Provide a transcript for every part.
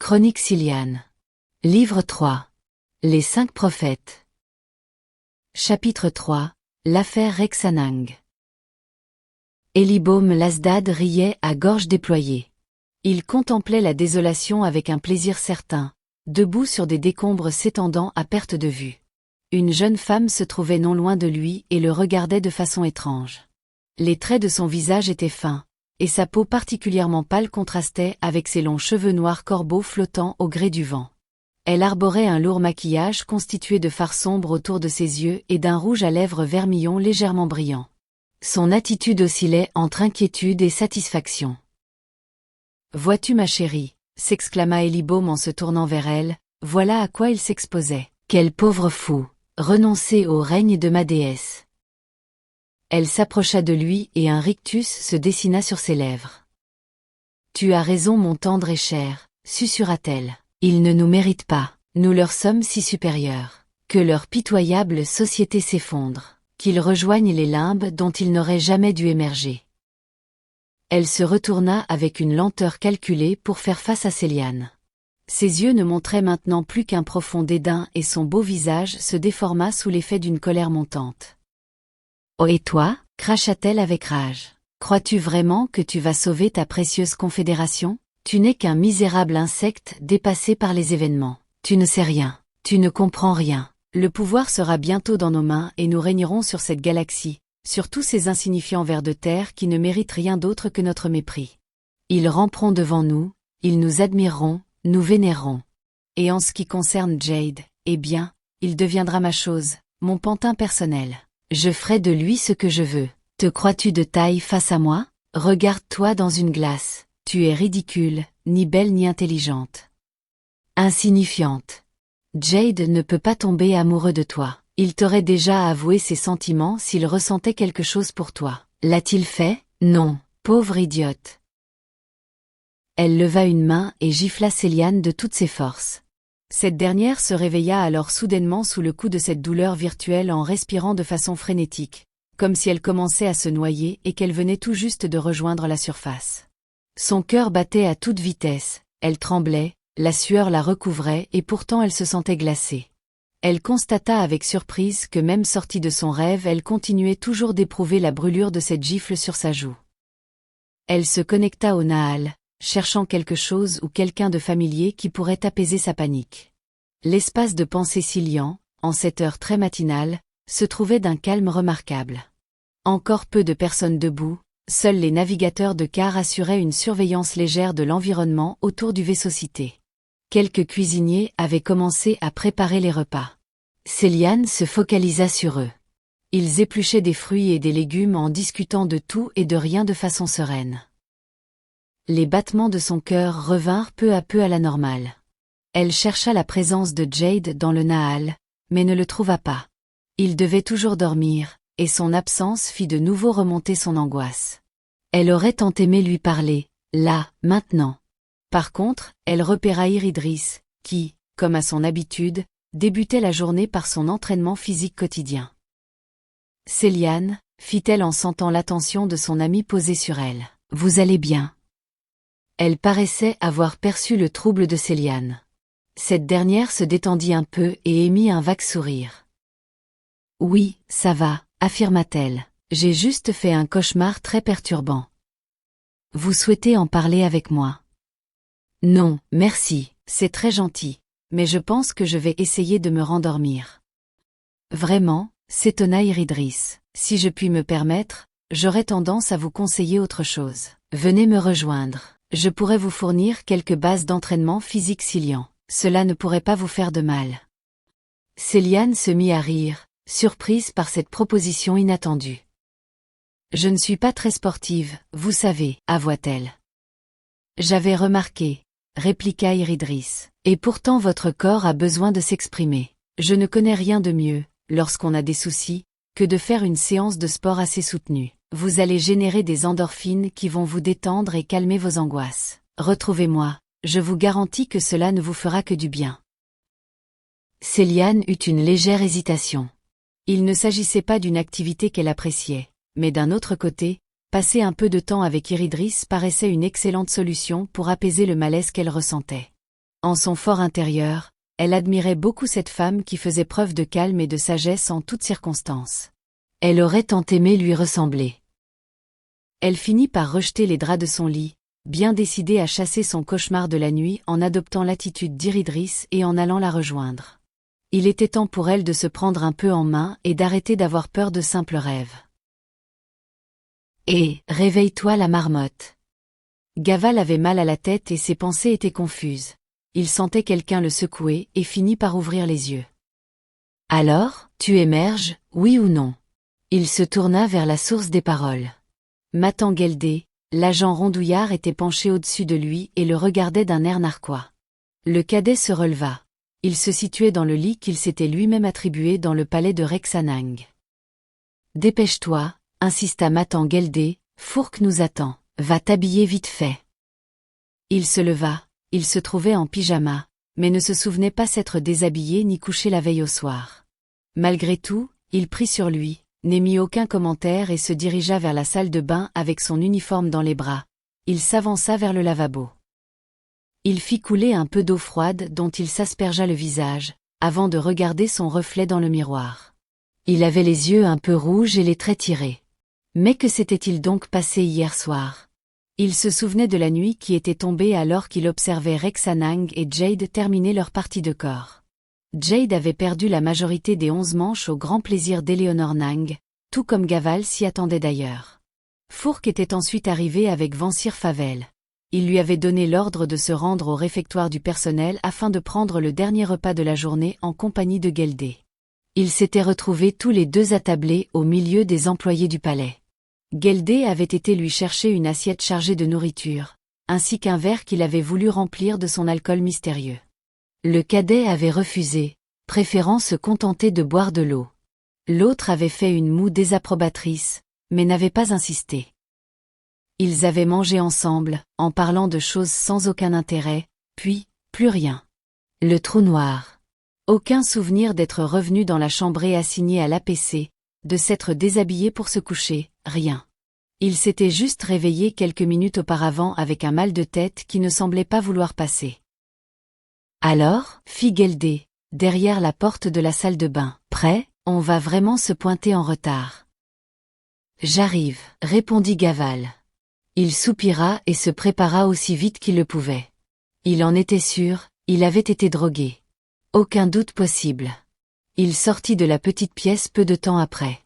Chronique Ciliane. Livre 3. Les 5 prophètes. Chapitre 3. L'affaire Rexanang. Elibaume Lasdad riait à gorge déployée. Il contemplait la désolation avec un plaisir certain, debout sur des décombres s'étendant à perte de vue. Une jeune femme se trouvait non loin de lui et le regardait de façon étrange. Les traits de son visage étaient fins, et sa peau particulièrement pâle contrastait avec ses longs cheveux noirs corbeaux flottant au gré du vent. Elle arborait un lourd maquillage constitué de fards sombres autour de ses yeux et d'un rouge à lèvres vermillon légèrement brillant. Son attitude oscillait entre inquiétude et satisfaction. « Vois-tu ma chérie » s'exclama Elibaume en se tournant vers elle, voilà à quoi il s'exposait. « Quel pauvre fou, renoncer au règne de ma déesse !» Elle s'approcha de lui et un rictus se dessina sur ses lèvres. « Tu as raison mon tendre et cher, susurra-t-elle. Ils ne nous méritent pas, nous leur sommes si supérieurs. Que leur pitoyable société s'effondre, qu'ils rejoignent les limbes dont ils n'auraient jamais dû émerger. » Elle se retourna avec une lenteur calculée pour faire face à Céliane. Ses yeux ne montraient maintenant plus qu'un profond dédain et son beau visage se déforma sous l'effet d'une colère montante. « Oh et toi » cracha-t-elle avec rage. « Crois-tu vraiment que tu vas sauver ta précieuse confédération ? Tu n'es qu'un misérable insecte dépassé par les événements. Tu ne sais rien, tu ne comprends rien. Le pouvoir sera bientôt dans nos mains et nous régnerons sur cette galaxie, sur tous ces insignifiants vers de terre qui ne méritent rien d'autre que notre mépris. Ils ramperont devant nous, ils nous admireront, nous vénéreront. Et en ce qui concerne Jade, eh bien, il deviendra ma chose, mon pantin personnel. Je ferai de lui ce que je veux. Te crois-tu de taille face à moi ? Regarde-toi dans une glace. Tu es ridicule, ni belle ni intelligente. Insignifiante. Jade ne peut pas tomber amoureux de toi. Il t'aurait déjà avoué ses sentiments s'il ressentait quelque chose pour toi. L'a-t-il fait ? Non, pauvre idiote. Elle leva une main et gifla Céliane de toutes ses forces. Cette dernière se réveilla alors soudainement sous le coup de cette douleur virtuelle en respirant de façon frénétique, comme si elle commençait à se noyer et qu'elle venait tout juste de rejoindre la surface. Son cœur battait à toute vitesse, elle tremblait, la sueur la recouvrait et pourtant elle se sentait glacée. Elle constata avec surprise que même sortie de son rêve elle continuait toujours d'éprouver la brûlure de cette gifle sur sa joue. Elle se connecta au Nahal, cherchant quelque chose ou quelqu'un de familier qui pourrait apaiser sa panique. L'espace de pensée Cilian, en cette heure très matinale, se trouvait d'un calme remarquable. Encore peu de personnes debout, seuls les navigateurs de quart assuraient une surveillance légère de l'environnement autour du vaisseau-cité. Quelques cuisiniers avaient commencé à préparer les repas. Céliane se focalisa sur eux. Ils épluchaient des fruits et des légumes en discutant de tout et de rien de façon sereine. Les battements de son cœur revinrent peu à peu à la normale. Elle chercha la présence de Jade dans le Nahal, mais ne le trouva pas. Il devait toujours dormir, et son absence fit de nouveau remonter son angoisse. Elle aurait tant aimé lui parler, là, maintenant. Par contre, elle repéra Iridris, qui, comme à son habitude, débutait la journée par son entraînement physique quotidien. « Céliane » fit-elle en sentant l'attention de son ami posée sur elle. « Vous allez bien ?» Elle paraissait avoir perçu le trouble de Céliane. Cette dernière se détendit un peu et émit un vague sourire. « Oui, ça va » affirma-t-elle. « J'ai juste fait un cauchemar très perturbant. Vous souhaitez en parler avec moi ? Non, merci, c'est très gentil, mais je pense que je vais essayer de me rendormir. Vraiment, s'étonna Iridris. Si je puis me permettre, j'aurais tendance à vous conseiller autre chose. Venez me rejoindre. Je pourrais vous fournir quelques bases d'entraînement physique Cilian. Cela ne pourrait pas vous faire de mal. Céliane se mit à rire, surprise par cette proposition inattendue. Je ne suis pas très sportive, vous savez, avoua-t-elle. J'avais remarqué, répliqua Iridris. Et pourtant votre corps a besoin de s'exprimer. Je ne connais rien de mieux, lorsqu'on a des soucis, que de faire une séance de sport assez soutenue. Vous allez générer des endorphines qui vont vous détendre et calmer vos angoisses. Retrouvez-moi, je vous garantis que cela ne vous fera que du bien. Céliane eut une légère hésitation. Il ne s'agissait pas d'une activité qu'elle appréciait, mais d'un autre côté, passer un peu de temps avec Iridris paraissait une excellente solution pour apaiser le malaise qu'elle ressentait. En son fort intérieur, elle admirait beaucoup cette femme qui faisait preuve de calme et de sagesse en toutes circonstances. Elle aurait tant aimé lui ressembler. Elle finit par rejeter les draps de son lit, bien décidée à chasser son cauchemar de la nuit en adoptant l'attitude d'Iridris et en allant la rejoindre. Il était temps pour elle de se prendre un peu en main et d'arrêter d'avoir peur de simples rêves. Et, réveille-toi la marmotte. Gaval avait mal à la tête et ses pensées étaient confuses. Il sentait quelqu'un le secouer et finit par ouvrir les yeux. Alors, tu émerges, oui ou non? Il se tourna vers la source des paroles. Matan Geldé, l'agent rondouillard était penché au-dessus de lui et le regardait d'un air narquois. Le cadet se releva. Il se situait dans le lit qu'il s'était lui-même attribué dans le palais de Rexanang. Dépêche-toi, insista Matan Geldé, Fourque nous attend, va t'habiller vite fait. Il se leva, il se trouvait en pyjama, mais ne se souvenait pas s'être déshabillé ni couché la veille au soir. Malgré tout, il prit sur lui, n'émit aucun commentaire et se dirigea vers la salle de bain avec son uniforme dans les bras. Il s'avança vers le lavabo. Il fit couler un peu d'eau froide dont il s'aspergea le visage, avant de regarder son reflet dans le miroir. Il avait les yeux un peu rouges et les traits tirés. Mais que s'était-il donc passé hier soir? Il se souvenait de la nuit qui était tombée alors qu'il observait Rexanang et Jade terminer leur partie de corps. Jade avait perdu la majorité des 11 manches au grand plaisir d'Eleonor Nang, tout comme Gaval s'y attendait d'ailleurs. Fourque était ensuite arrivé avec Vansir Favel. Il lui avait donné l'ordre de se rendre au réfectoire du personnel afin de prendre le dernier repas de la journée en compagnie de Geldé. Ils s'étaient retrouvés tous les deux attablés au milieu des employés du palais. Geldé avait été lui chercher une assiette chargée de nourriture, ainsi qu'un verre qu'il avait voulu remplir de son alcool mystérieux. Le cadet avait refusé, préférant se contenter de boire de l'eau. L'autre avait fait une moue désapprobatrice, mais n'avait pas insisté. Ils avaient mangé ensemble, en parlant de choses sans aucun intérêt, puis, plus rien. Le trou noir. Aucun souvenir d'être revenu dans la chambrée assignée à l'APC, de s'être déshabillé pour se coucher, rien. Il s'était juste réveillé quelques minutes auparavant avec un mal de tête qui ne semblait pas vouloir passer. Alors, fit Geldé, derrière la porte de la salle de bain. Prêt, on va vraiment se pointer en retard. J'arrive, répondit Gaval. Il soupira et se prépara aussi vite qu'il le pouvait. Il en était sûr, il avait été drogué. Aucun doute possible. Il sortit de la petite pièce peu de temps après.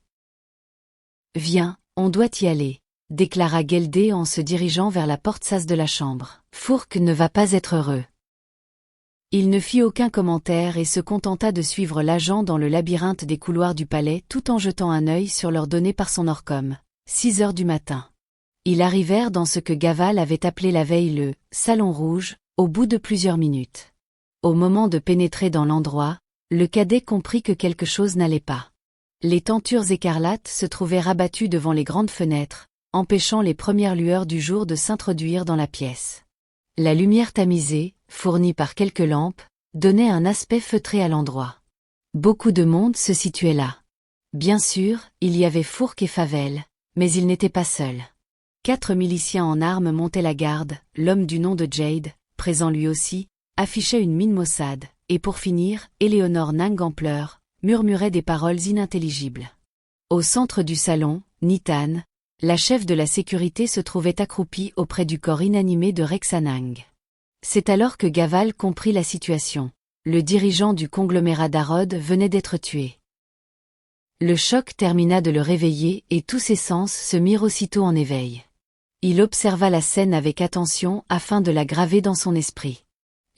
Viens, on doit y aller, déclara Geldé en se dirigeant vers la porte sas de la chambre. Fourque ne va pas être heureux. Il ne fit aucun commentaire et se contenta de suivre l'agent dans le labyrinthe des couloirs du palais tout en jetant un œil sur l'heure donnée par son Orcom. 6 heures du matin. Ils arrivèrent dans ce que Gaval avait appelé la veille le « salon rouge », au bout de plusieurs minutes. Au moment de pénétrer dans l'endroit, le cadet comprit que quelque chose n'allait pas. Les tentures écarlates se trouvaient rabattues devant les grandes fenêtres, empêchant les premières lueurs du jour de s'introduire dans la pièce. La lumière tamisée, fournie par quelques lampes, donnait un aspect feutré à l'endroit. Beaucoup de monde se situait là. Bien sûr, il y avait Fourque et Favel, mais ils n'étaient pas seuls. 4 miliciens en armes montaient la garde, l'homme du nom de Jade, présent lui aussi, affichait une mine maussade, et pour finir, Eleonor Nang en pleurs, murmurait des paroles inintelligibles. Au centre du salon, Nitan, la chef de la sécurité se trouvait accroupie auprès du corps inanimé de Rexanang. C'est alors que Gaval comprit la situation. Le dirigeant du conglomérat d'Arod venait d'être tué. Le choc termina de le réveiller et tous ses sens se mirent aussitôt en éveil. Il observa la scène avec attention afin de la graver dans son esprit.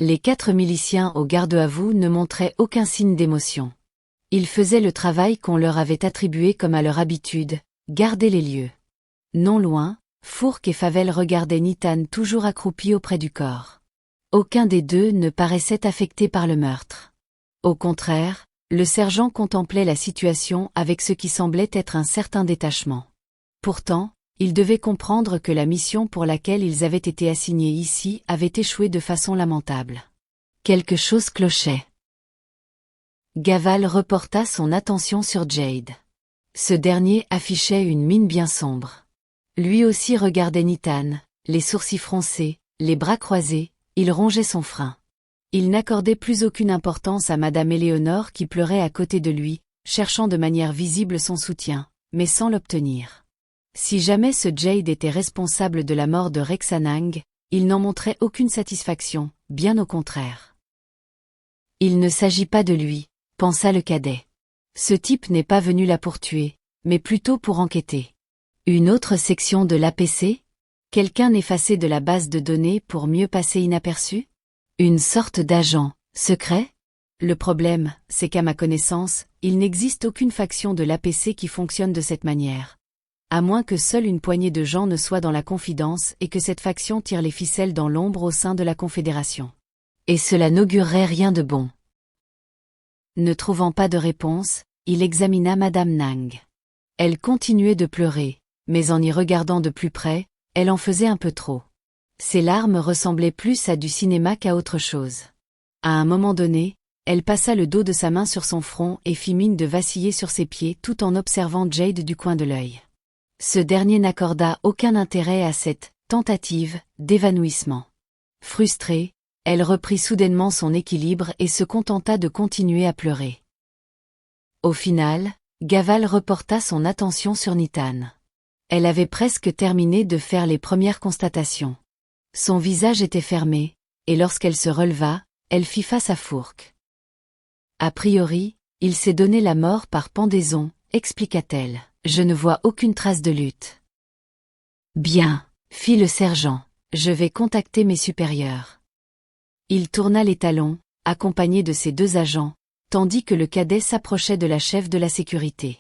Les 4 miliciens au garde-à-vous ne montraient aucun signe d'émotion. Ils faisaient le travail qu'on leur avait attribué comme à leur habitude, garder les lieux. Non loin, Fourque et Favel regardaient Nitan toujours accroupi auprès du corps. Aucun des deux ne paraissait affecté par le meurtre. Au contraire, le sergent contemplait la situation avec ce qui semblait être un certain détachement. Pourtant, ils devaient comprendre que la mission pour laquelle ils avaient été assignés ici avait échoué de façon lamentable. Quelque chose clochait. Gaval reporta son attention sur Jade. Ce dernier affichait une mine bien sombre. Lui aussi regardait Nitan, les sourcils froncés, les bras croisés, il rongeait son frein. Il n'accordait plus aucune importance à Madame Éléonore qui pleurait à côté de lui, cherchant de manière visible son soutien, mais sans l'obtenir. Si jamais ce Jade était responsable de la mort de Rexanang, il n'en montrait aucune satisfaction, bien au contraire. Il ne s'agit pas de lui, pensa le cadet. Ce type n'est pas venu là pour tuer, mais plutôt pour enquêter. Une autre section de l'APC? Quelqu'un effacé de la base de données pour mieux passer inaperçu? Une sorte d'agent secret? Le problème, c'est qu'à ma connaissance, il n'existe aucune faction de l'APC qui fonctionne de cette manière. À moins que seule une poignée de gens ne soit dans la confidence et que cette faction tire les ficelles dans l'ombre au sein de la Confédération. Et cela n'augurerait rien de bon. Ne trouvant pas de réponse, il examina Madame Nang. Elle continuait de pleurer, mais en y regardant de plus près, elle en faisait un peu trop. Ses larmes ressemblaient plus à du cinéma qu'à autre chose. À un moment donné, elle passa le dos de sa main sur son front et fit mine de vaciller sur ses pieds tout en observant Jade du coin de l'œil. Ce dernier n'accorda aucun intérêt à cette tentative d'évanouissement. Frustrée, elle reprit soudainement son équilibre et se contenta de continuer à pleurer. Au final, Gaval reporta son attention sur Nitan. Elle avait presque terminé de faire les premières constatations. Son visage était fermé, et lorsqu'elle se releva, elle fit face à Fourque. A priori, il s'est donné la mort par pendaison, expliqua-t-elle. Je ne vois aucune trace de lutte. Bien, fit le sergent, je vais contacter mes supérieurs. Il tourna les talons, accompagné de ses deux agents, tandis que le cadet s'approchait de la chef de la sécurité.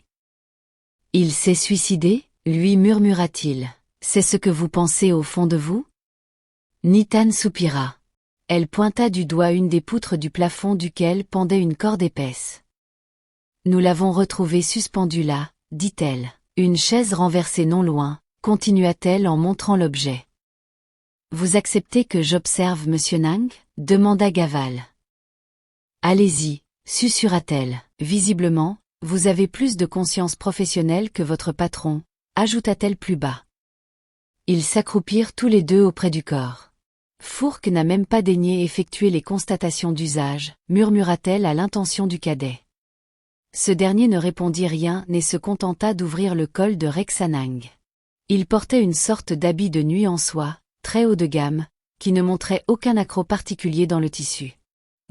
Il s'est suicidé, lui murmura-t-il. C'est ce que vous pensez au fond de vous? Nitan soupira. Elle pointa du doigt une des poutres du plafond duquel pendait une corde épaisse. Nous l'avons retrouvé suspendu là, dit-elle. Une chaise renversée non loin, continua-t-elle en montrant l'objet. Vous acceptez que j'observe Monsieur Nang? Demanda Gaval. Allez-y, susurra-t-elle. Visiblement, vous avez plus de conscience professionnelle que votre patron, ajouta-t-elle plus bas. Ils s'accroupirent tous les deux auprès du corps. Fourque n'a même pas daigné effectuer les constatations d'usage, murmura-t-elle à l'intention du cadet. Ce dernier ne répondit rien et se contenta d'ouvrir le col de Rexanang. Il portait une sorte d'habit de nuit en soie, très haut de gamme, qui ne montrait aucun accroc particulier dans le tissu.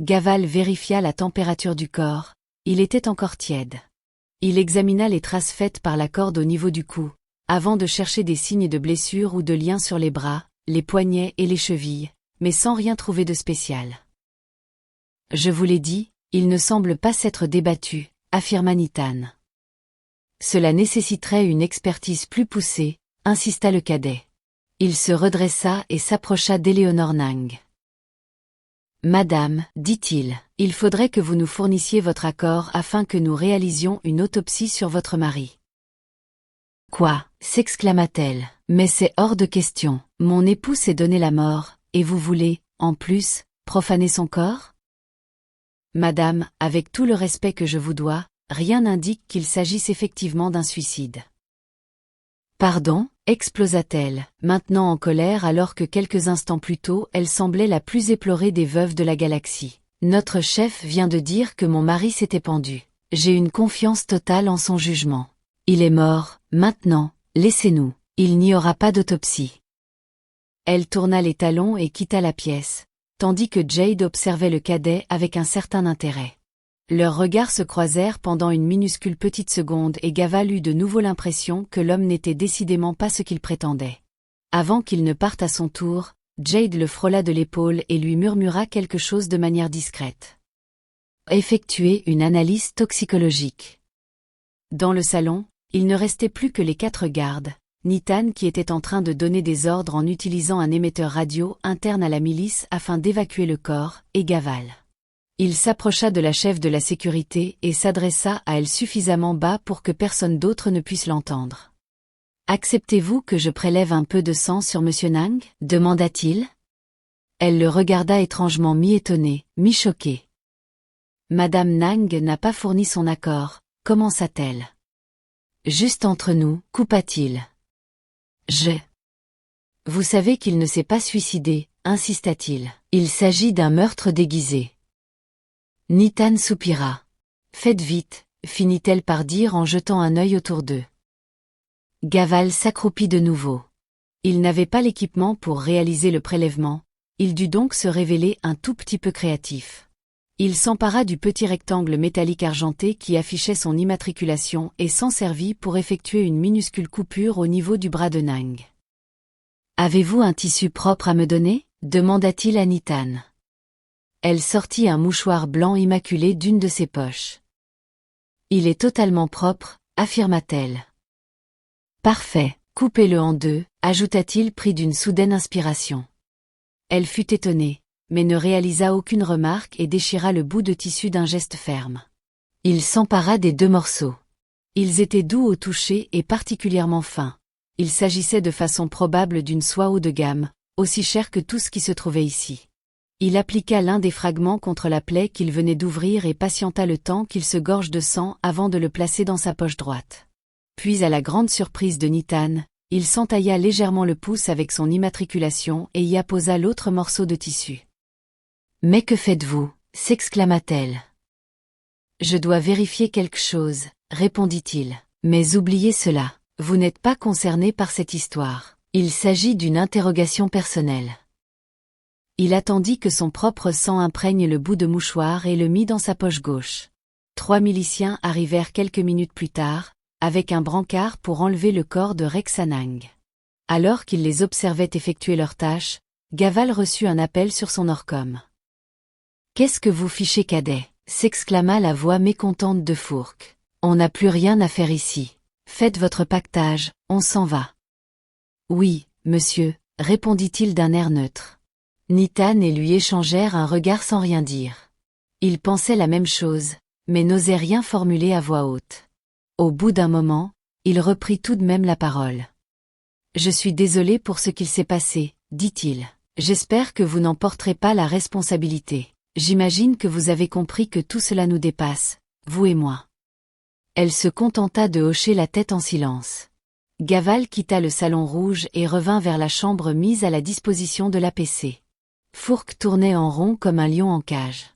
Gaval vérifia la température du corps, il était encore tiède. Il examina les traces faites par la corde au niveau du cou, avant de chercher des signes de blessure ou de liens sur les bras, les poignets et les chevilles, mais sans rien trouver de spécial. Je vous l'ai dit, il ne semble pas s'être débattu, affirma Nitan. Cela nécessiterait une expertise plus poussée, insista le cadet. Il se redressa et s'approcha d'Éléonore Nang. Madame, dit-il, il faudrait que vous nous fournissiez votre accord afin que nous réalisions une autopsie sur votre mari. Quoi? S'exclama-t-elle. Mais c'est hors de question. Mon époux s'est donné la mort, et vous voulez, en plus, profaner son corps? Madame, avec tout le respect que je vous dois, rien n'indique qu'il s'agisse effectivement d'un suicide. Pardon, explosa-t-elle, maintenant en colère alors que quelques instants plus tôt elle semblait la plus éplorée des veuves de la galaxie. Notre chef vient de dire que mon mari s'était pendu. J'ai une confiance totale en son jugement. Il est mort, maintenant, laissez-nous, il n'y aura pas d'autopsie. Elle tourna les talons et quitta la pièce, tandis que Jade observait le cadet avec un certain intérêt. Leurs regards se croisèrent pendant une minuscule petite seconde et Gaval eut de nouveau l'impression que l'homme n'était décidément pas ce qu'il prétendait. Avant qu'il ne parte à son tour, Jade le frôla de l'épaule et lui murmura quelque chose de manière discrète. Effectuer une analyse toxicologique. Dans le salon, il ne restait plus que les 4 gardes, Nitan qui était en train de donner des ordres en utilisant un émetteur radio interne à la milice afin d'évacuer le corps, et Gaval. Il s'approcha de la chef de la sécurité et s'adressa à elle suffisamment bas pour que personne d'autre ne puisse l'entendre. « Acceptez-vous que je prélève un peu de sang sur Monsieur Nang ?» demanda-t-il. Elle le regarda étrangement mi-étonnée, mi-choquée. « Madame Nang n'a pas fourni son accord, commença-t-elle. « Juste entre nous, coupa-t-il. « Vous savez qu'il ne s'est pas suicidé, insista-t-il. Il s'agit d'un meurtre déguisé. Nitan soupira. Faites vite, finit-elle par dire en jetant un œil autour d'eux. Gaval s'accroupit de nouveau. Il n'avait pas l'équipement pour réaliser le prélèvement, il dut donc se révéler un tout petit peu créatif. Il s'empara du petit rectangle métallique argenté qui affichait son immatriculation et s'en servit pour effectuer une minuscule coupure au niveau du bras de Nang. « Avez-vous un tissu propre à me donner ?» demanda-t-il à Nitan. Elle sortit un mouchoir blanc immaculé d'une de ses poches. « Il est totalement propre, affirma-t-elle. « Parfait, coupez-le en deux, ajouta-t-il pris d'une soudaine inspiration. Elle fut étonnée, mais ne réalisa aucune remarque et déchira le bout de tissu d'un geste ferme. Il s'empara des deux morceaux. Ils étaient doux au toucher et particulièrement fins. Il s'agissait de façon probable d'une soie haut de gamme, aussi chère que tout ce qui se trouvait ici. Il appliqua l'un des fragments contre la plaie qu'il venait d'ouvrir et patienta le temps qu'il se gorge de sang avant de le placer dans sa poche droite. Puis à la grande surprise de Nitan, il s'entailla légèrement le pouce avec son immatriculation et y apposa l'autre morceau de tissu. « Mais que faites-vous » s'exclama-t-elle. « Je dois vérifier quelque chose, » répondit-il. « Mais oubliez cela, vous n'êtes pas concerné par cette histoire. Il s'agit d'une interrogation personnelle. » Il attendit que son propre sang imprègne le bout de mouchoir et le mit dans sa poche gauche. 3 miliciens arrivèrent quelques minutes plus tard, avec un brancard pour enlever le corps de Rex Anang. Alors qu'il les observait effectuer leurs tâches, Gaval reçut un appel sur son Orcom. « Qu'est-ce que vous fichez, cadet » s'exclama la voix mécontente de Fourque. « On n'a plus rien à faire ici. Faites votre pactage, on s'en va. »« Oui, monsieur, » répondit-il d'un air neutre. Nitan et lui échangèrent un regard sans rien dire. Ils pensaient la même chose, mais n'osaient rien formuler à voix haute. Au bout d'un moment, il reprit tout de même la parole. « Je suis désolé pour ce qu'il s'est passé, » dit-il. « J'espère que vous n'en porterez pas la responsabilité. J'imagine que vous avez compris que tout cela nous dépasse, vous et moi. » Elle se contenta de hocher la tête en silence. Gaval quitta le salon rouge et revint vers la chambre mise à la disposition de l'APC. Fourque tournait en rond comme un lion en cage.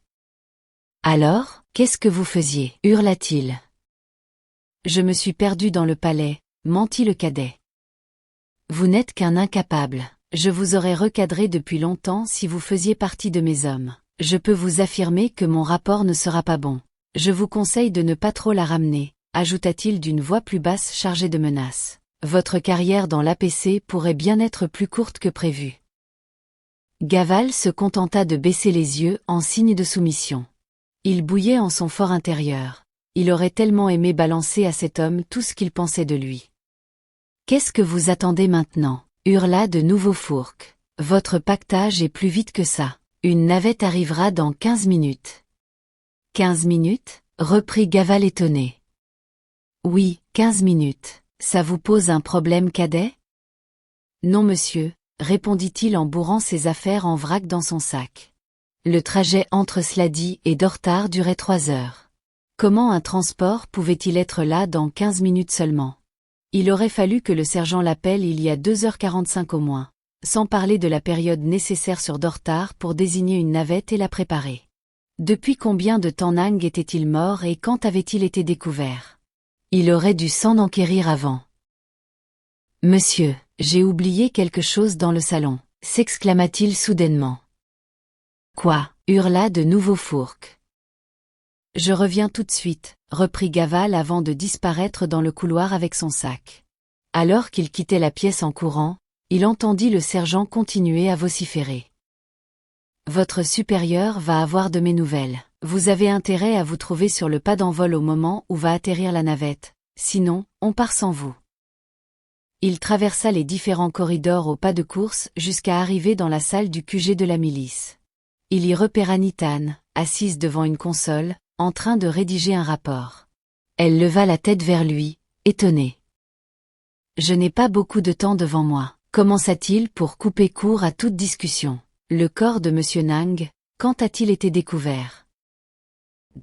« Alors, qu'est-ce que vous faisiez » hurla-t-il. « Je me suis perdu dans le palais, » mentit le cadet. « Vous n'êtes qu'un incapable. Je vous aurais recadré depuis longtemps si vous faisiez partie de mes hommes. Je peux vous affirmer que mon rapport ne sera pas bon. Je vous conseille de ne pas trop la ramener, » ajouta-t-il d'une voix plus basse chargée de menaces. « Votre carrière dans l'APC pourrait bien être plus courte que prévu. » Gaval se contenta de baisser les yeux en signe de soumission. Il bouillait en son fort intérieur. Il aurait tellement aimé balancer à cet homme tout ce qu'il pensait de lui. « Qu'est-ce que vous attendez maintenant » hurla de nouveau Fourque. « Votre pactage est plus vite que ça. Une navette arrivera dans 15 minutes. » 15 minutes reprit Gaval étonné. « Oui, 15 minutes. Ça vous pose un problème, cadet ?» « Non, monsieur, » répondit-il en bourrant ses affaires en vrac dans son sac. Le trajet entre Slady et Dortar durait 3 heures. Comment un transport pouvait-il être là dans 15 minutes seulement? Il aurait fallu que le sergent l'appelle il y a 2h45 au moins, sans parler de la période nécessaire sur Dortar pour désigner une navette et la préparer. Depuis combien de temps Nang était-il mort et quand avait-il été découvert? Il aurait dû s'en enquérir avant. « Monsieur, j'ai oublié quelque chose dans le salon » s'exclama-t-il soudainement. « Quoi » hurla de nouveau Fourque. « Je reviens tout de suite » reprit Gaval avant de disparaître dans le couloir avec son sac. Alors qu'il quittait la pièce en courant, il entendit le sergent continuer à vociférer. « Votre supérieur va avoir de mes nouvelles. Vous avez intérêt à vous trouver sur le pas d'envol au moment où va atterrir la navette, sinon, on part sans vous. » Il traversa les différents corridors au pas de course jusqu'à arriver dans la salle du QG de la milice. Il y repéra Nitan, assise devant une console, en train de rédiger un rapport. Elle leva la tête vers lui, étonnée. « Je n'ai pas beaucoup de temps devant moi » commença-t-il pour couper court à toute discussion. « Le corps de Monsieur Nang, quand a-t-il été découvert ?»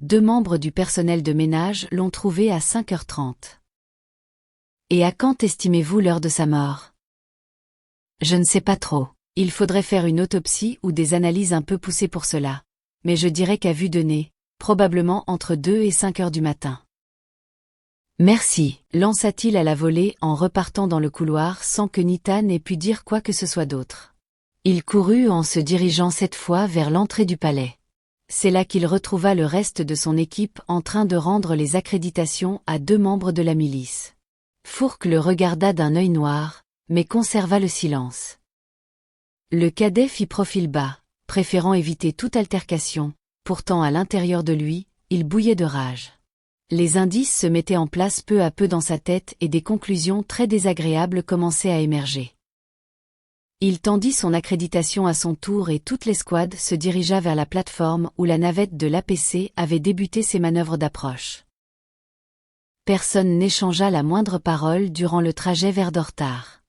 2 membres du personnel de ménage l'ont trouvé à 5h30. « Et à quand estimez-vous l'heure de sa mort ?» « Je ne sais pas trop. Il faudrait faire une autopsie ou des analyses un peu poussées pour cela. Mais je dirais qu'à vue de nez, probablement entre 2 et 5 heures du matin. Merci, lança-t-il à la volée en repartant dans le couloir sans que Nita n'ait pu dire quoi que ce soit d'autre. Il courut en se dirigeant cette fois vers l'entrée du palais. C'est là qu'il retrouva le reste de son équipe en train de rendre les accréditations à 2 membres de la milice. Fourque le regarda d'un œil noir, mais conserva le silence. Le cadet fit profil bas, préférant éviter toute altercation, pourtant à l'intérieur de lui, il bouillait de rage. Les indices se mettaient en place peu à peu dans sa tête et des conclusions très désagréables commençaient à émerger. Il tendit son accréditation à son tour et toute l'escouade se dirigea vers la plateforme où la navette de l'APC avait débuté ses manœuvres d'approche. Personne n'échangea la moindre parole durant le trajet vers Dortar.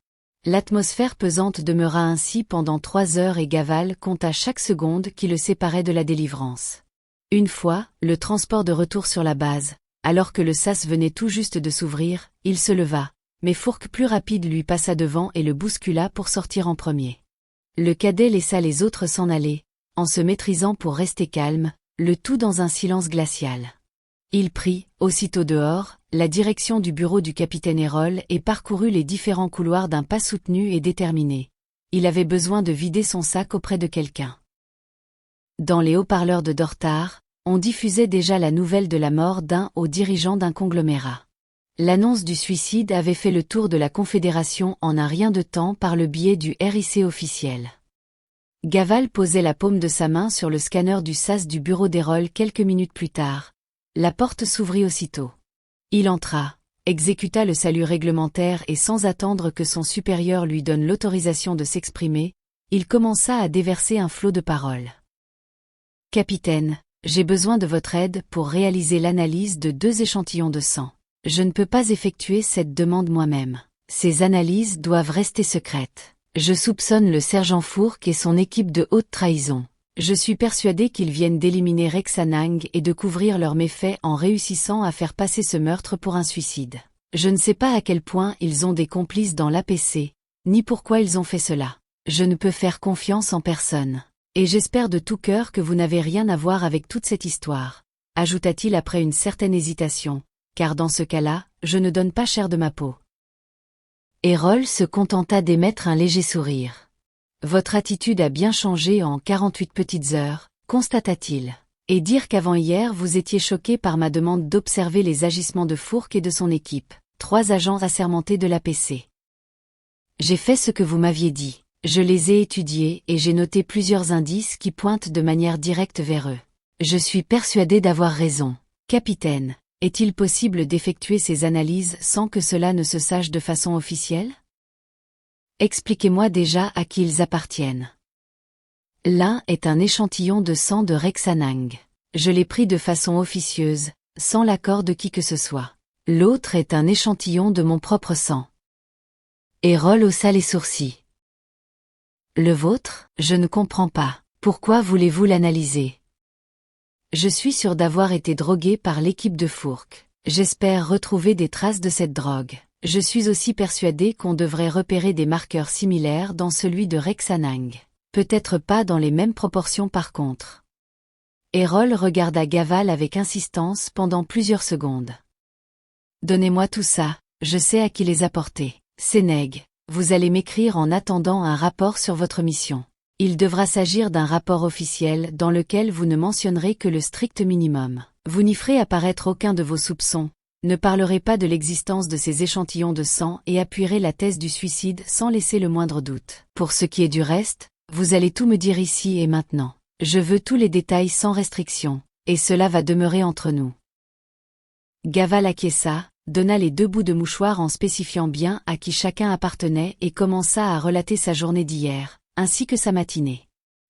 L'atmosphère pesante demeura ainsi pendant 3 heures et Gaval compta chaque seconde qui le séparait de la délivrance. Une fois, le transport de retour sur la base, alors que le sas venait tout juste de s'ouvrir, il se leva, mais Fourque plus rapide lui passa devant et le bouscula pour sortir en premier. Le cadet laissa les autres s'en aller, en se maîtrisant pour rester calme, le tout dans un silence glacial. Il prit, aussitôt dehors, la direction du bureau du capitaine Hérol et parcourut les différents couloirs d'un pas soutenu et déterminé. Il avait besoin de vider son sac auprès de quelqu'un. Dans les haut-parleurs de Dortar, on diffusait déjà la nouvelle de la mort d'un haut dirigeant d'un conglomérat. L'annonce du suicide avait fait le tour de la Confédération en un rien de temps par le biais du RIC officiel. Gaval posait la paume de sa main sur le scanner du sas du bureau d'Hérol quelques minutes plus tard. La porte s'ouvrit aussitôt. Il entra, exécuta le salut réglementaire et sans attendre que son supérieur lui donne l'autorisation de s'exprimer, il commença à déverser un flot de paroles. « Capitaine, j'ai besoin de votre aide pour réaliser l'analyse de 2 échantillons de sang. Je ne peux pas effectuer cette demande moi-même. Ces analyses doivent rester secrètes. Je soupçonne le sergent Fourque et son équipe de haute trahison. Je suis persuadé qu'ils viennent d'éliminer Rexanang et de couvrir leurs méfaits en réussissant à faire passer ce meurtre pour un suicide. Je ne sais pas à quel point ils ont des complices dans l'APC, ni pourquoi ils ont fait cela. Je ne peux faire confiance en personne. Et j'espère de tout cœur que vous n'avez rien à voir avec toute cette histoire, ajouta-t-il après une certaine hésitation, car dans ce cas-là, je ne donne pas cher de ma peau. Hérol se contenta d'émettre un léger sourire. Votre attitude a bien changé en 48 petites heures, constata-t-il. Et dire qu'avant-hier vous étiez choqué par ma demande d'observer les agissements de Fourque et de son équipe, 3 agents assermentés de l'APC. J'ai fait ce que vous m'aviez dit. Je les ai étudiés et j'ai noté plusieurs indices qui pointent de manière directe vers eux. Je suis persuadé d'avoir raison. Capitaine, est-il possible d'effectuer ces analyses sans que cela ne se sache de façon officielle? Expliquez-moi déjà à qui ils appartiennent. L'un est un échantillon de sang de Rexanang. Je l'ai pris de façon officieuse, sans l'accord de qui que ce soit. L'autre est un échantillon de mon propre sang. Hérol haussa les sourcils. Le vôtre, je ne comprends pas. Pourquoi voulez-vous l'analyser? Je suis sûr d'avoir été drogué par l'équipe de Fourque. J'espère retrouver des traces de cette drogue. Je suis aussi persuadé qu'on devrait repérer des marqueurs similaires dans celui de Rexanang. Peut-être pas dans les mêmes proportions par contre. Hérol regarda Gaval avec insistance pendant plusieurs secondes. Donnez-moi tout ça, je sais à qui les apporter. Sénègue. Vous allez m'écrire en attendant un rapport sur votre mission. Il devra s'agir d'un rapport officiel dans lequel vous ne mentionnerez que le strict minimum. Vous n'y ferez apparaître aucun de vos soupçons, ne parlerez pas de l'existence de ces échantillons de sang et appuierez la thèse du suicide sans laisser le moindre doute. Pour ce qui est du reste, vous allez tout me dire ici et maintenant. Je veux tous les détails sans restriction, et cela va demeurer entre nous. Gaval acquiesça, donna les 2 bouts de mouchoir en spécifiant bien à qui chacun appartenait et commença à relater sa journée d'hier, ainsi que sa matinée.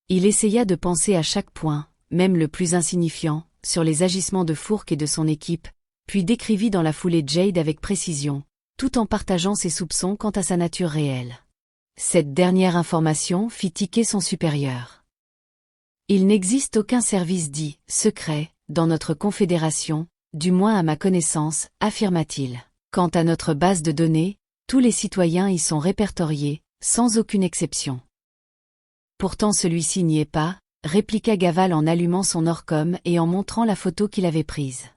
Il essaya de penser à chaque point, même le plus insignifiant, sur les agissements de Fourque et de son équipe, puis décrivit dans la foulée Jade avec précision, tout en partageant ses soupçons quant à sa nature réelle. Cette dernière information fit tiquer son supérieur. Il n'existe aucun service dit « secret » dans notre confédération, du moins à ma connaissance, affirma-t-il. Quant à notre base de données, tous les citoyens y sont répertoriés, sans aucune exception. Pourtant celui-ci n'y est pas, répliqua Gaval en allumant son Orcom et en montrant la photo qu'il avait prise.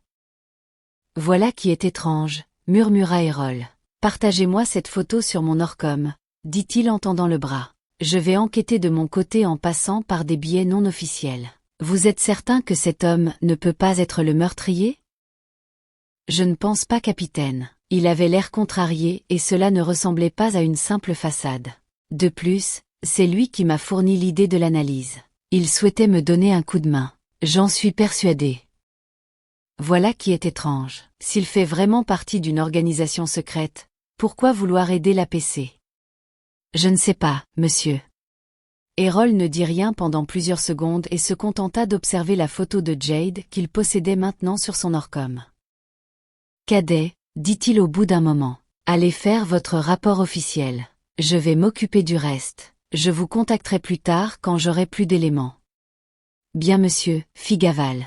Voilà qui est étrange, murmura Errol. Partagez-moi cette photo sur mon Orcom, dit-il en tendant le bras. Je vais enquêter de mon côté en passant par des biais non officiels. Vous êtes certain que cet homme ne peut pas être le meurtrier? Je ne pense pas, capitaine. Il avait l'air contrarié et cela ne ressemblait pas à une simple façade. De plus, c'est lui qui m'a fourni l'idée de l'analyse. Il souhaitait me donner un coup de main. J'en suis persuadé. Voilà qui est étrange. S'il fait vraiment partie d'une organisation secrète, pourquoi vouloir aider l'APC? Je ne sais pas, monsieur. Errol ne dit rien pendant plusieurs secondes et se contenta d'observer la photo de Jade qu'il possédait maintenant sur son Orcom. Cadet, dit-il au bout d'un moment, allez faire votre rapport officiel. Je vais m'occuper du reste. Je vous contacterai plus tard quand j'aurai plus d'éléments. Bien monsieur, fit Gaval.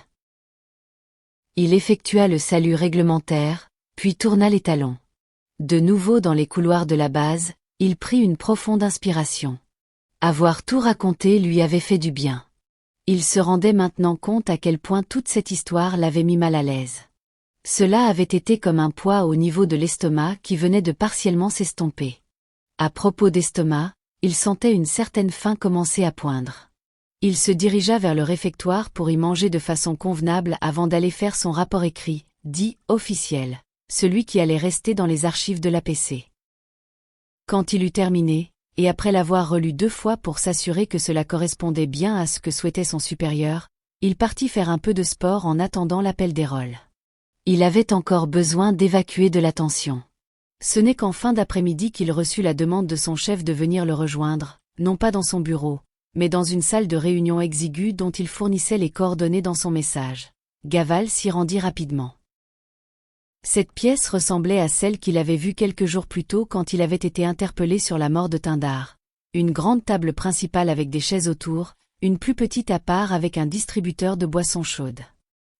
Il effectua le salut réglementaire, puis tourna les talons. De nouveau dans les couloirs de la base, il prit une profonde inspiration. Avoir tout raconté lui avait fait du bien. Il se rendait maintenant compte à quel point toute cette histoire l'avait mis mal à l'aise. Cela avait été comme un poids au niveau de l'estomac qui venait de partiellement s'estomper. À propos d'estomac, il sentait une certaine faim commencer à poindre. Il se dirigea vers le réfectoire pour y manger de façon convenable avant d'aller faire son rapport écrit, dit officiel, celui qui allait rester dans les archives de l'APC. Quand il eut terminé, et après l'avoir relu 2 fois pour s'assurer que cela correspondait bien à ce que souhaitait son supérieur, il partit faire un peu de sport en attendant l'appel d'Errol. Il avait encore besoin d'évacuer de la tension. Ce n'est qu'en fin d'après-midi qu'il reçut la demande de son chef de venir le rejoindre, non pas dans son bureau, mais dans une salle de réunion exiguë dont il fournissait les coordonnées dans son message. Gaval s'y rendit rapidement. Cette pièce ressemblait à celle qu'il avait vue quelques jours plus tôt quand il avait été interpellé sur la mort de Tyndare. Une grande table principale avec des chaises autour, une plus petite à part avec un distributeur de boissons chaudes.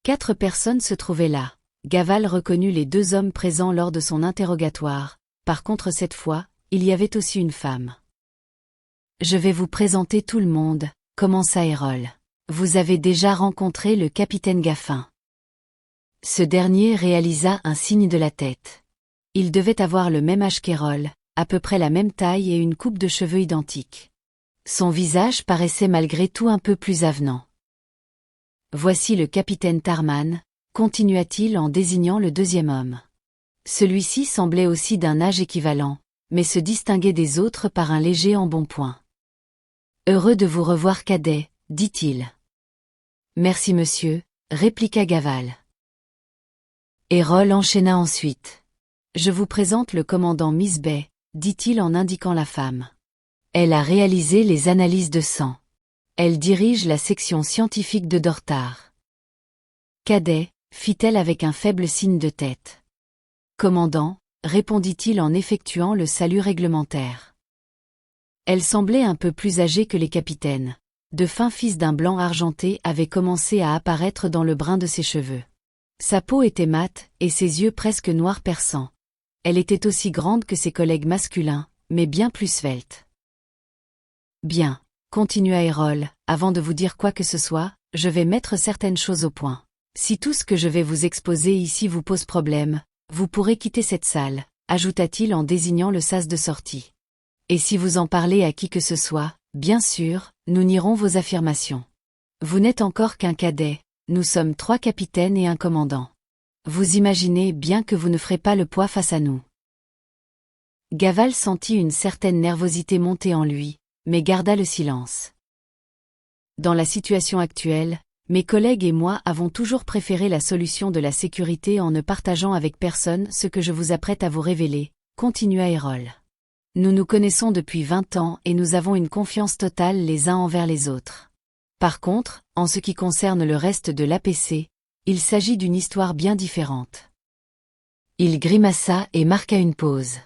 4 personnes se trouvaient là. Gaval reconnut les 2 hommes présents lors de son interrogatoire. Par contre cette fois, il y avait aussi une femme. Je vais vous présenter tout le monde, commença Errol. Vous avez déjà rencontré le capitaine Gaffin. Ce dernier réalisa un signe de la tête. Il devait avoir le même âge qu'Errol, à peu près la même taille et une coupe de cheveux identique. Son visage paraissait malgré tout un peu plus avenant. Voici le capitaine Tarman, continua-t-il en désignant le 2e homme. Celui-ci semblait aussi d'un âge équivalent, mais se distinguait des autres par un léger embonpoint. Heureux de vous revoir, cadet, dit-il. Merci monsieur, répliqua Gaval. Errol enchaîna ensuite. Je vous présente le commandant Miss Bay, dit-il en indiquant la femme. Elle a réalisé les analyses de sang. Elle dirige la section scientifique de Dortar. Cadet, fit-elle avec un faible signe de tête. Commandant, répondit-il en effectuant le salut réglementaire. Elle semblait un peu plus âgée que les capitaines. De fins fils d'un blanc argenté avaient commencé à apparaître dans le brun de ses cheveux. Sa peau était mate, et ses yeux presque noirs perçants. Elle était aussi grande que ses collègues masculins, mais bien plus svelte. Bien, continua Errol, avant de vous dire quoi que ce soit, je vais mettre certaines choses au point. Si tout ce que je vais vous exposer ici vous pose problème, vous pourrez quitter cette salle, ajouta-t-il en désignant le sas de sortie. Et si vous en parlez à qui que ce soit, bien sûr, nous nierons vos affirmations. Vous n'êtes encore qu'un cadet, nous sommes 3 capitaines et un commandant. Vous imaginez bien que vous ne ferez pas le poids face à nous. Gaval sentit une certaine nervosité monter en lui, mais garda le silence. Dans la situation actuelle, mes collègues et moi avons toujours préféré la solution de la sécurité en ne partageant avec personne ce que je vous apprête à vous révéler, continua Errol. Nous nous connaissons depuis 20 ans et nous avons une confiance totale les uns envers les autres. Par contre, en ce qui concerne le reste de l'APC, il s'agit d'une histoire bien différente. Il grimaça et marqua une pause.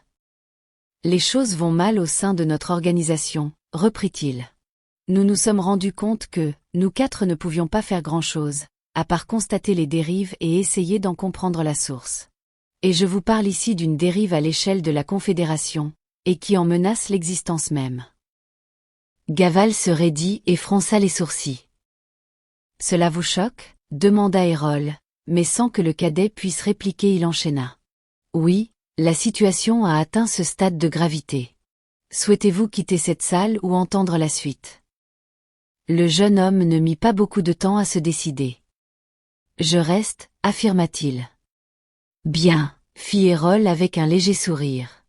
Les choses vont mal au sein de notre organisation, reprit-il. Nous nous sommes rendus compte que, nous 4 ne pouvions pas faire grand-chose, à part constater les dérives et essayer d'en comprendre la source. Et je vous parle ici d'une dérive à l'échelle de la Confédération, et qui en menace l'existence même. Gaval se raidit et fronça les sourcils. Cela vous choque? Demanda Errol, mais sans que le cadet puisse répliquer, il enchaîna. Oui, la situation a atteint ce stade de gravité. Souhaitez-vous quitter cette salle ou entendre la suite? Le jeune homme ne mit pas beaucoup de temps à se décider. Je reste, affirma-t-il. Bien, fit Errol avec un léger sourire.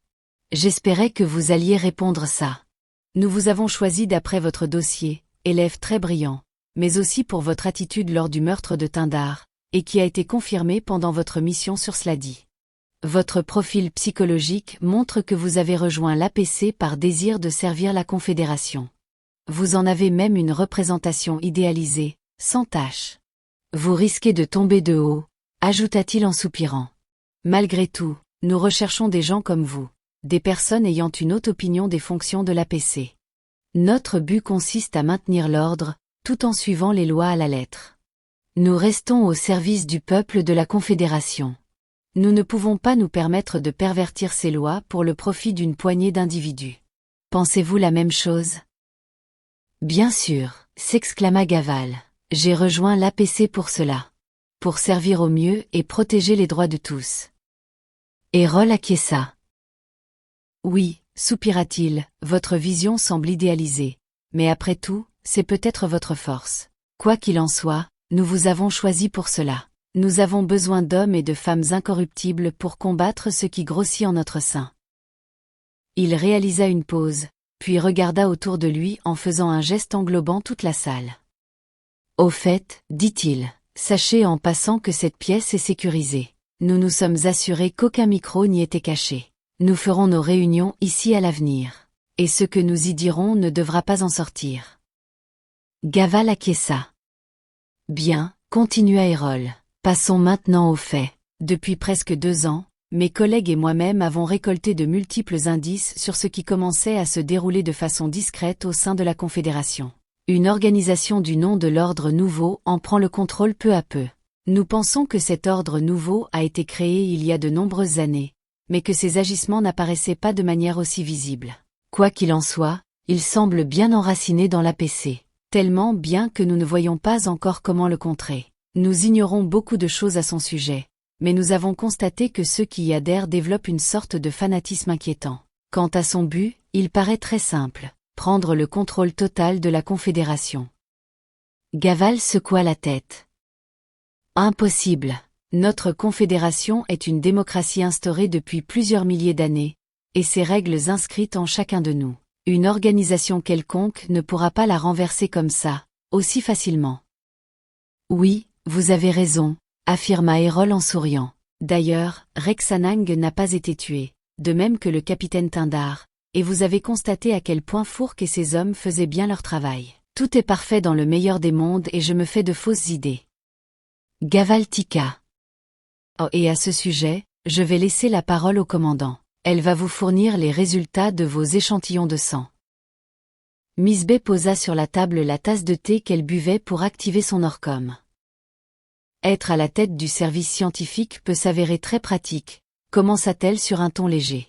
J'espérais que vous alliez répondre ça. Nous vous avons choisi d'après votre dossier, élève très brillant, mais aussi pour votre attitude lors du meurtre de Tyndare, et qui a été confirmée pendant votre mission sur Slady. Votre profil psychologique montre que vous avez rejoint l'APC par désir de servir la Confédération. Vous en avez même une représentation idéalisée, sans tache. Vous risquez de tomber de haut, ajouta-t-il en soupirant. Malgré tout, nous recherchons des gens comme vous, des personnes ayant une haute opinion des fonctions de l'APC. Notre but consiste à maintenir l'ordre, tout en suivant les lois à la lettre. Nous restons au service du peuple de la Confédération. Nous ne pouvons pas nous permettre de pervertir ces lois pour le profit d'une poignée d'individus. Pensez-vous la même chose? Bien sûr, s'exclama Gaval. J'ai rejoint l'APC pour cela. Pour servir au mieux et protéger les droits de tous. Errol acquiesça. Oui, soupira-t-il, votre vision semble idéalisée. Mais après tout, c'est peut-être votre force. Quoi qu'il en soit, nous vous avons choisi pour cela. Nous avons besoin d'hommes et de femmes incorruptibles pour combattre ce qui grossit en notre sein. Il réalisa une pause, puis regarda autour de lui en faisant un geste englobant toute la salle. Au fait, dit-il, sachez en passant que cette pièce est sécurisée. Nous nous sommes assurés qu'aucun micro n'y était caché. Nous ferons nos réunions ici à l'avenir. Et ce que nous y dirons ne devra pas en sortir. Gaval acquiesça. Bien, continua Errol. Passons maintenant aux faits. Depuis presque 2 ans, mes collègues et moi-même avons récolté de multiples indices sur ce qui commençait à se dérouler de façon discrète au sein de la Confédération. Une organisation du nom de l'Ordre Nouveau en prend le contrôle peu à peu. Nous pensons que cet Ordre Nouveau a été créé il y a de nombreuses années, mais que ses agissements n'apparaissaient pas de manière aussi visible. Quoi qu'il en soit, il semble bien enraciné dans l'APC, tellement bien que nous ne voyons pas encore comment le contrer. Nous ignorons beaucoup de choses à son sujet, mais nous avons constaté que ceux qui y adhèrent développent une sorte de fanatisme inquiétant. Quant à son but, il paraît très simple, prendre le contrôle total de la Confédération. Gaval secoua la tête. Impossible. Notre Confédération est une démocratie instaurée depuis plusieurs milliers d'années, et ses règles inscrites en chacun de nous. Une organisation quelconque ne pourra pas la renverser comme ça, aussi facilement. Oui, vous avez raison, affirma Errol en souriant. D'ailleurs, Rexanang n'a pas été tué, de même que le capitaine Tyndare, et vous avez constaté à quel point Fourque et ses hommes faisaient bien leur travail. Tout est parfait dans le meilleur des mondes et je me fais de fausses idées. Gaval tiqua. Oh, et à ce sujet, je vais laisser la parole au commandant. Elle va vous fournir les résultats de vos échantillons de sang. Miss B posa sur la table la tasse de thé qu'elle buvait pour activer son Orcom. Être à la tête du service scientifique peut s'avérer très pratique, commença-t-elle sur un ton léger.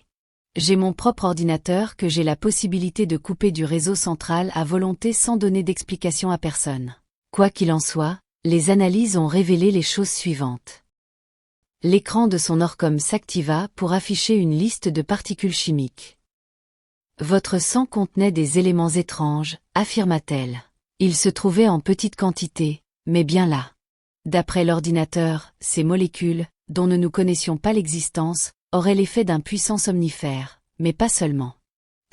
J'ai mon propre ordinateur que j'ai la possibilité de couper du réseau central à volonté sans donner d'explication à personne. Quoi qu'il en soit, les analyses ont révélé les choses suivantes. L'écran de son Orcom s'activa pour afficher une liste de particules chimiques. Votre sang contenait des éléments étranges, affirma-t-elle. Ils se trouvaient en petite quantité, mais bien là. D'après l'ordinateur, ces molécules, dont nous connaissions pas l'existence, auraient l'effet d'un puissant somnifère, mais pas seulement.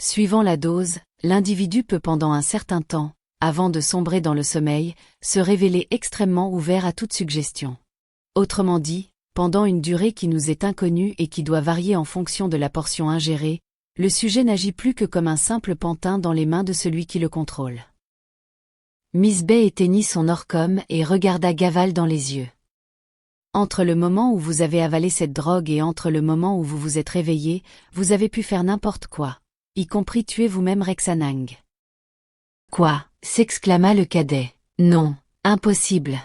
Suivant la dose, l'individu peut pendant un certain temps, avant de sombrer dans le sommeil, se révéler extrêmement ouvert à toute suggestion. Autrement dit, pendant une durée qui nous est inconnue et qui doit varier en fonction de la portion ingérée, le sujet n'agit plus que comme un simple pantin dans les mains de celui qui le contrôle. Miss Bay éteignit son Orcom et regarda Gaval dans les yeux. Entre le moment où vous avez avalé cette drogue et entre le moment où vous vous êtes réveillé, vous avez pu faire n'importe quoi, y compris tuer vous-même Rexanang. Quoi? S'exclama le cadet. Non, impossible.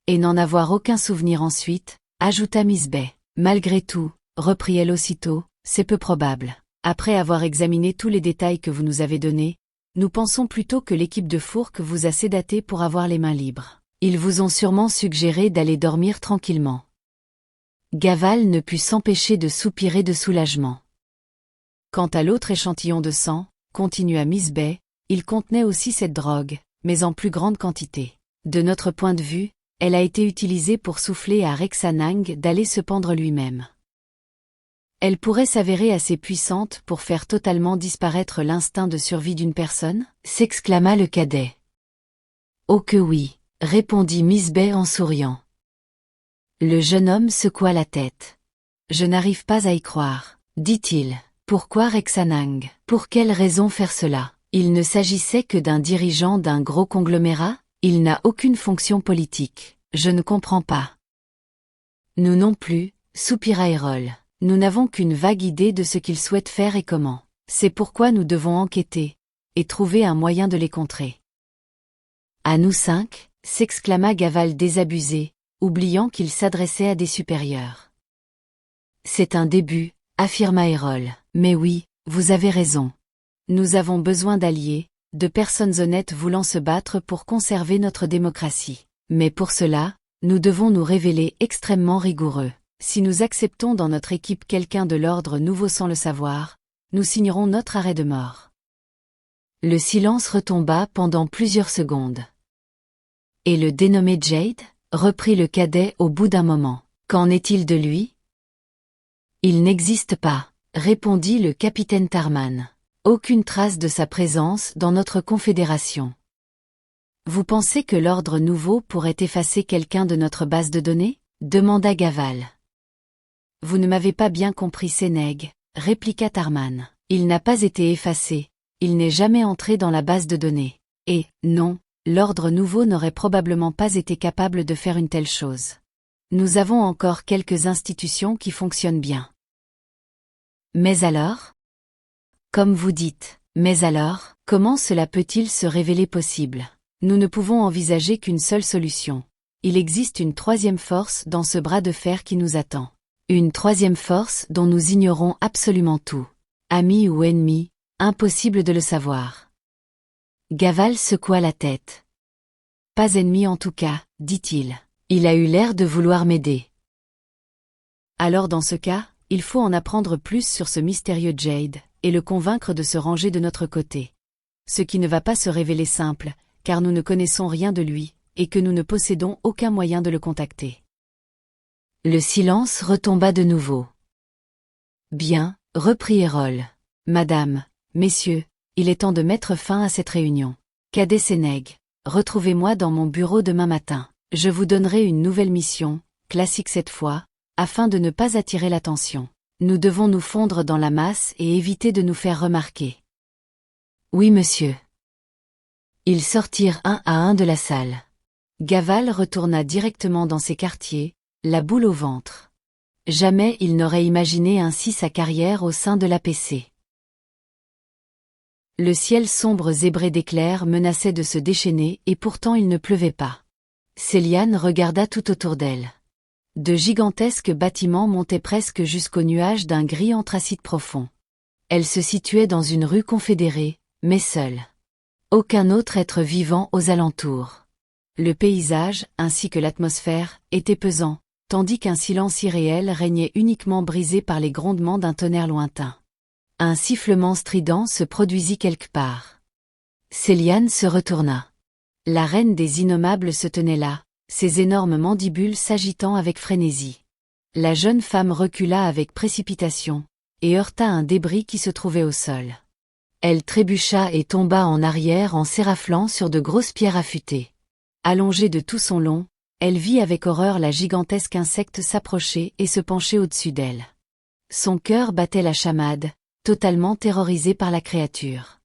Et n'en avoir aucun souvenir ensuite, ajouta Miss Bay. Malgré tout, reprit-elle aussitôt, c'est peu probable. Après avoir examiné tous les détails que vous nous avez donnés, nous pensons plutôt que l'équipe de Fourque vous a sédaté pour avoir les mains libres. Ils vous ont sûrement suggéré d'aller dormir tranquillement. » Gaval ne put s'empêcher de soupirer de soulagement. Quant à l'autre échantillon de sang, continua Miss Bay, il contenait aussi cette drogue, mais en plus grande quantité. De notre point de vue, elle a été utilisée pour souffler à Rexanang d'aller se pendre lui-même. Elle pourrait s'avérer assez puissante pour faire totalement disparaître l'instinct de survie d'une personne, s'exclama le cadet. Oh que oui, répondit Miss Bay en souriant. Le jeune homme secoua la tête. Je n'arrive pas à y croire, dit-il. Pourquoi Rexanang? Pour quelle raison faire cela? Il ne s'agissait que d'un dirigeant d'un gros conglomérat? Il n'a aucune fonction politique. Je ne comprends pas. Nous non plus, soupira Errol. Nous n'avons qu'une vague idée de ce qu'il souhaite faire et comment. C'est pourquoi nous devons enquêter et trouver un moyen de les contrer. À nous 5, s'exclama Gaval désabusé, oubliant qu'il s'adressait à des supérieurs. C'est un début, affirma Errol. Mais oui, vous avez raison. Nous avons besoin d'alliés, de personnes honnêtes voulant se battre pour conserver notre démocratie. Mais pour cela, nous devons nous révéler extrêmement rigoureux. Si nous acceptons dans notre équipe quelqu'un de l'ordre nouveau sans le savoir, nous signerons notre arrêt de mort. Le silence retomba pendant plusieurs secondes. Et le dénommé Jade? Reprit le cadet au bout d'un moment. Qu'en est-il de lui? Il n'existe pas, répondit le capitaine Tarman. Aucune trace de sa présence dans notre confédération. Vous pensez que l'ordre nouveau pourrait effacer quelqu'un de notre base de données? Demanda Gaval. Vous ne m'avez pas bien compris, Sénègue, répliqua Tarman. Il n'a pas été effacé, il n'est jamais entré dans la base de données. Et, non, l'ordre nouveau n'aurait probablement pas été capable de faire une telle chose. Nous avons encore quelques institutions qui fonctionnent bien. Mais alors? Comme vous dites, mais alors, comment cela peut-il se révéler possible? Nous ne pouvons envisager qu'une seule solution. Il existe une troisième force dans ce bras de fer qui nous attend. Une troisième force dont nous ignorons absolument tout. Ami ou ennemi, impossible de le savoir. Gaval secoua la tête. Pas ennemi en tout cas, dit-il. Il a eu l'air de vouloir m'aider. Alors dans ce cas, il faut en apprendre plus sur ce mystérieux Jade, et le convaincre de se ranger de notre côté. Ce qui ne va pas se révéler simple, car nous ne connaissons rien de lui, et que nous ne possédons aucun moyen de le contacter. Le silence retomba de nouveau. Bien, reprit Errol. Madame, messieurs, il est temps de mettre fin à cette réunion. Cadet Sénègue, retrouvez-moi dans mon bureau demain matin. Je vous donnerai une nouvelle mission, classique cette fois, afin de ne pas attirer l'attention. Nous devons nous fondre dans la masse et éviter de nous faire remarquer. Oui, monsieur. Ils sortirent un à un de la salle. Gaval retourna directement dans ses quartiers, la boule au ventre. Jamais il n'aurait imaginé ainsi sa carrière au sein de l'APC. Le ciel sombre zébré d'éclairs menaçait de se déchaîner et pourtant il ne pleuvait pas. Céliane regarda tout autour d'elle. De gigantesques bâtiments montaient presque jusqu'aux nuages d'un gris anthracite profond. Elle se situait dans une rue confédérée, mais seule. Aucun autre être vivant aux alentours. Le paysage, ainsi que l'atmosphère, était pesant, tandis qu'un silence irréel régnait uniquement brisé par les grondements d'un tonnerre lointain. Un sifflement strident se produisit quelque part. Céliane se retourna. La reine des innommables se tenait là, ses énormes mandibules s'agitant avec frénésie. La jeune femme recula avec précipitation, et heurta un débris qui se trouvait au sol. Elle trébucha et tomba en arrière en s'éraflant sur de grosses pierres affûtées. Allongée de tout son long, elle vit avec horreur la gigantesque insecte s'approcher et se pencher au-dessus d'elle. Son cœur battait la chamade, totalement terrorisé par la créature.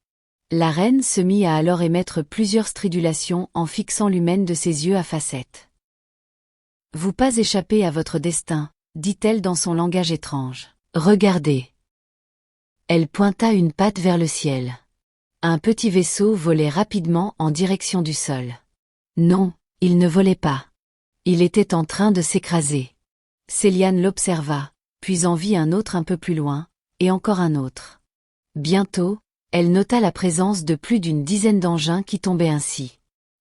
La reine se mit à alors émettre plusieurs stridulations en fixant l'humaine de ses yeux à facettes. « Vous pas échapper à votre destin, dit-elle dans son langage étrange. Regardez. Elle pointa une patte vers le ciel. Un petit vaisseau volait rapidement en direction du sol. Non, il ne volait pas. Il était en train de s'écraser. Céliane l'observa, puis en vit un autre un peu plus loin, et encore un autre. Bientôt, Elle nota la présence de plus d'une dizaine d'engins qui tombaient ainsi.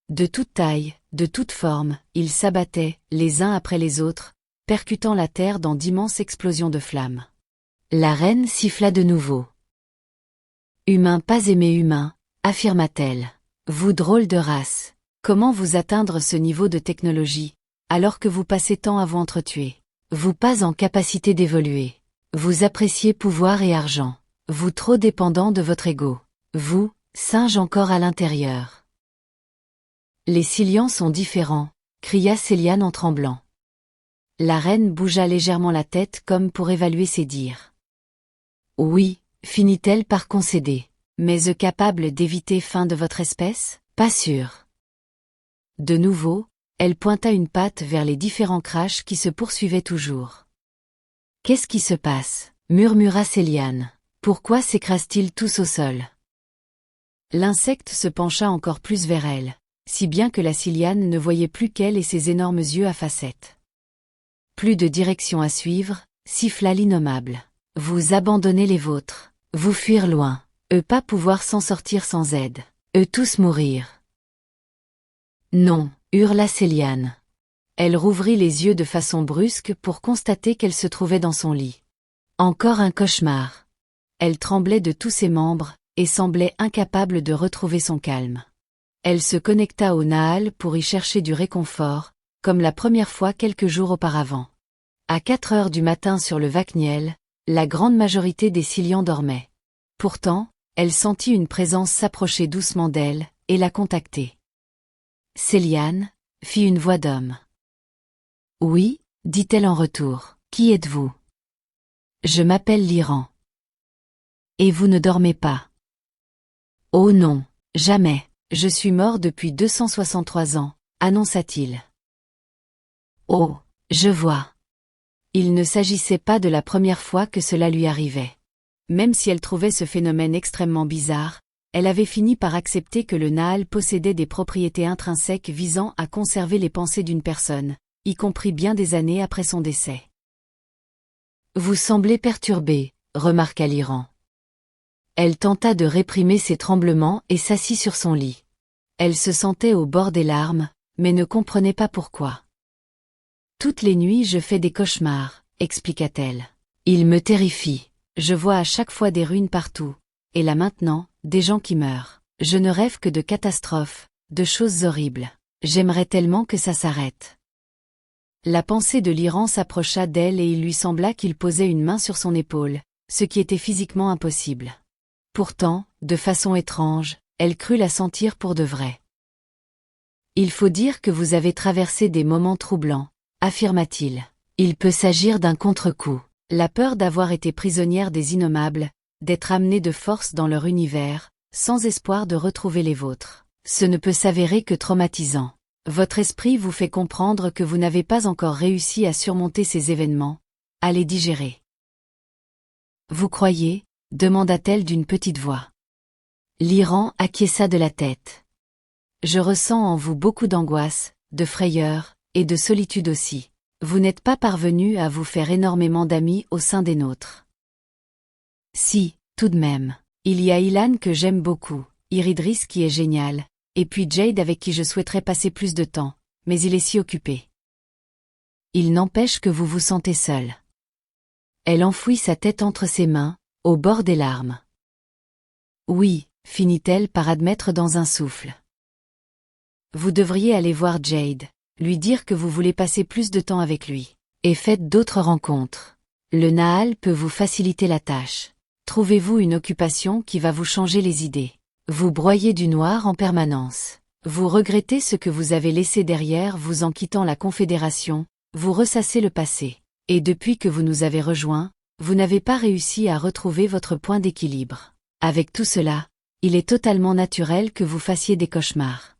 De toute taille, de toute forme, ils s'abattaient, les uns après les autres, percutant la terre dans d'immenses explosions de flammes. La reine siffla de nouveau. « Humain pas aimé humain », affirma-t-elle. « Vous drôle de race, comment vous atteindre ce niveau de technologie, alors que vous passez tant à vous entretuer? Vous pas en capacité d'évoluer. Vous appréciez pouvoir et argent. Vous trop dépendant de votre ego. Vous, singe encore à l'intérieur. » « Les Silians sont différents », cria Céliane en tremblant. La reine bougea légèrement la tête comme pour évaluer ses dires. « Oui, finit-elle par concéder. Mais capable d'éviter fin de votre espèce? Pas sûr. » De nouveau, elle pointa une patte vers les différents crashs qui se poursuivaient toujours. « Qu'est-ce qui se passe? » murmura Céliane. « Pourquoi s'écrasent-ils tous au sol ?» L'insecte se pencha encore plus vers elle, si bien que la Siliane ne voyait plus qu'elle et ses énormes yeux à facettes. Plus de direction à suivre, siffla l'innommable. Vous abandonnez les vôtres, vous fuir loin, eux pas pouvoir s'en sortir sans aide, eux tous mourir. Non, hurla Céliane. Elle rouvrit les yeux de façon brusque pour constater qu'elle se trouvait dans son lit. Encore un cauchemar. Elle tremblait de tous ses membres, et semblait incapable de retrouver son calme. Elle se connecta au Naal pour y chercher du réconfort, comme la première fois quelques jours auparavant. À 4 heures du matin sur le Vakniel, la grande majorité des Silians dormaient. Pourtant, elle sentit une présence s'approcher doucement d'elle, et la contacter. « Céliane » fit une voix d'homme. « Oui » dit-elle en retour. « Qui êtes-vous »« Je m'appelle l'Iran. »« Et vous ne dormez pas ?»« Oh non, jamais. Je suis mort depuis 263 ans, annonça-t-il. »« Oh, je vois. » Il ne s'agissait pas de la première fois que cela lui arrivait. Même si elle trouvait ce phénomène extrêmement bizarre, elle avait fini par accepter que le Naal possédait des propriétés intrinsèques visant à conserver les pensées d'une personne, y compris bien des années après son décès. « Vous semblez perturbée, » remarqua l'Iran. Elle tenta de réprimer ses tremblements et s'assit sur son lit. Elle se sentait au bord des larmes, mais ne comprenait pas pourquoi. « Toutes les nuits je fais des cauchemars, » expliqua-t-elle. « Ils me terrifient. Je vois à chaque fois des ruines partout. Et là maintenant, des gens qui meurent. Je ne rêve que de catastrophes, de choses horribles. J'aimerais tellement que ça s'arrête. » La pensée de l'Iran s'approcha d'elle et il lui sembla qu'il posait une main sur son épaule, ce qui était physiquement impossible. Pourtant, de façon étrange, elle crut la sentir pour de vrai. « Il faut dire que vous avez traversé des moments troublants, » affirma-t-il. « Il peut s'agir d'un contre-coup. La peur d'avoir été prisonnière des innommables, d'être amenée de force dans leur univers, sans espoir de retrouver les vôtres. Ce ne peut s'avérer que traumatisant. Votre esprit vous fait comprendre que vous n'avez pas encore réussi à surmonter ces événements, à les digérer. »« Vous croyez ?» demanda-t-elle d'une petite voix. L'Iran acquiesça de la tête. « Je ressens en vous beaucoup d'angoisse, de frayeur, et de solitude aussi. Vous n'êtes pas parvenu à vous faire énormément d'amis au sein des nôtres. »« Si, tout de même. Il y a Ilan que j'aime beaucoup, Iridris qui est génial, et puis Jade avec qui je souhaiterais passer plus de temps, mais il est si occupé. Il n'empêche que vous vous sentez seul. » Elle enfouit sa tête entre ses mains, au bord des larmes. « Oui, » finit-elle par admettre dans un souffle. « Vous devriez aller voir Jade, lui dire que vous voulez passer plus de temps avec lui, et faites d'autres rencontres. Le Naal peut vous faciliter la tâche. Trouvez-vous une occupation qui va vous changer les idées. Vous broyez du noir en permanence. Vous regrettez ce que vous avez laissé derrière vous en quittant la Confédération, vous ressassez le passé. Et depuis que vous nous avez rejoints, vous n'avez pas réussi à retrouver votre point d'équilibre. Avec tout cela, il est totalement naturel que vous fassiez des cauchemars. »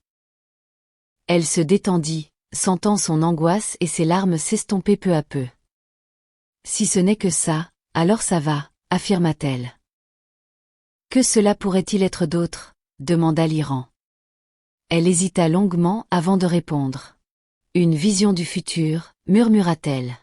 Elle se détendit, sentant son angoisse et ses larmes s'estomper peu à peu. « Si ce n'est que ça, alors ça va, » affirma-t-elle. « Que cela pourrait-il être d'autre ?» demanda l'Iran. Elle hésita longuement avant de répondre. « Une vision du futur, » murmura-t-elle.